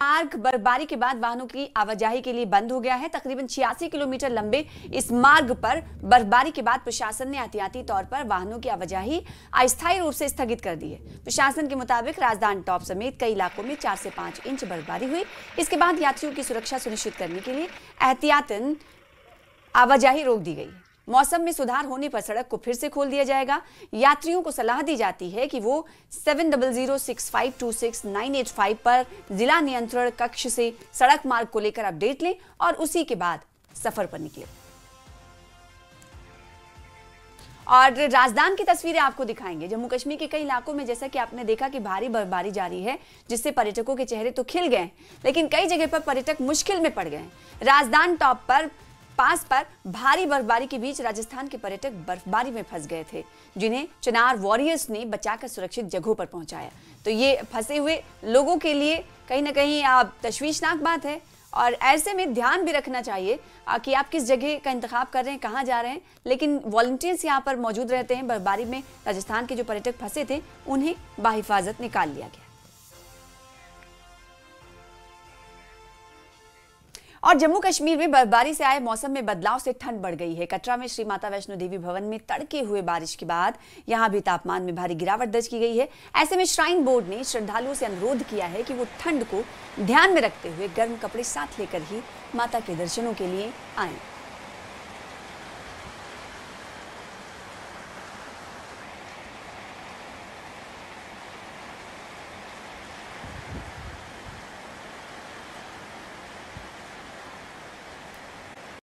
मार्ग बर्फबारी के बाद वाहनों की आवाजाही के लिए बंद हो गया है। तकरीबन 86 किलोमीटर लंबे इस मार्ग पर बर्फबारी के बाद प्रशासन ने एहतियाती तौर पर वाहनों की आवाजाही अस्थायी रूप से स्थगित कर दी है। प्रशासन के मुताबिक राजधानी टॉप समेत कई इलाकों में 4 से 5 इंच बर्फबारी हुई। इसके बाद यात्रियों की सुरक्षा सुनिश्चित करने के लिए एहतियातन आवाजाही रोक दी गई। मौसम में सुधार होने पर सड़क को फिर से खोल दिया जाएगा। यात्रियों को सलाह दी जाती है कि वो 7006526985 पर जिला नियंत्रण कक्ष से सड़क मार्ग को लेकर अपडेट लें और उसी के बाद सफर पर निकलें। और राजधानी की तस्वीरें आपको दिखाएंगे। जम्मू कश्मीर के कई इलाकों में जैसा कि आपने देखा कि भारी बर्फबारी जारी है, जिससे पर्यटकों के चेहरे तो खिल गए, लेकिन कई जगह पर पर्यटक मुश्किल में पड़ गए। राजधानी टॉप पर भारी बर्फबारी के बीच राजस्थान के पर्यटक बर्फबारी में फंस गए थे, जिन्हें चिनार वॉरियर्स ने बचाकर सुरक्षित जगहों पर पहुंचाया। तो ये फंसे हुए लोगों के लिए कहीं ना कहीं तशवीशनाक बात है और ऐसे में ध्यान भी रखना चाहिए कि आप किस जगह का इंतखाब कर रहे हैं, कहां जा रहे हैं। लेकिन वॉलंटियर्स यहां पर मौजूद रहते हैं। बर्फबारी में राजस्थान के जो पर्यटक फंसे थे उन्हें बाहिफाजत निकाल लिया गया। और जम्मू कश्मीर में बर्फबारी से आए मौसम में बदलाव से ठंड बढ़ गई है। कटरा में श्री माता वैष्णो देवी भवन में तड़के हुए बारिश के बाद यहां भी तापमान में भारी गिरावट दर्ज की गई है। ऐसे में श्राइन बोर्ड ने श्रद्धालुओं से अनुरोध किया है कि वो ठंड को ध्यान में रखते हुए गर्म कपड़े साथ लेकर ही माता के दर्शनों के लिए आएं।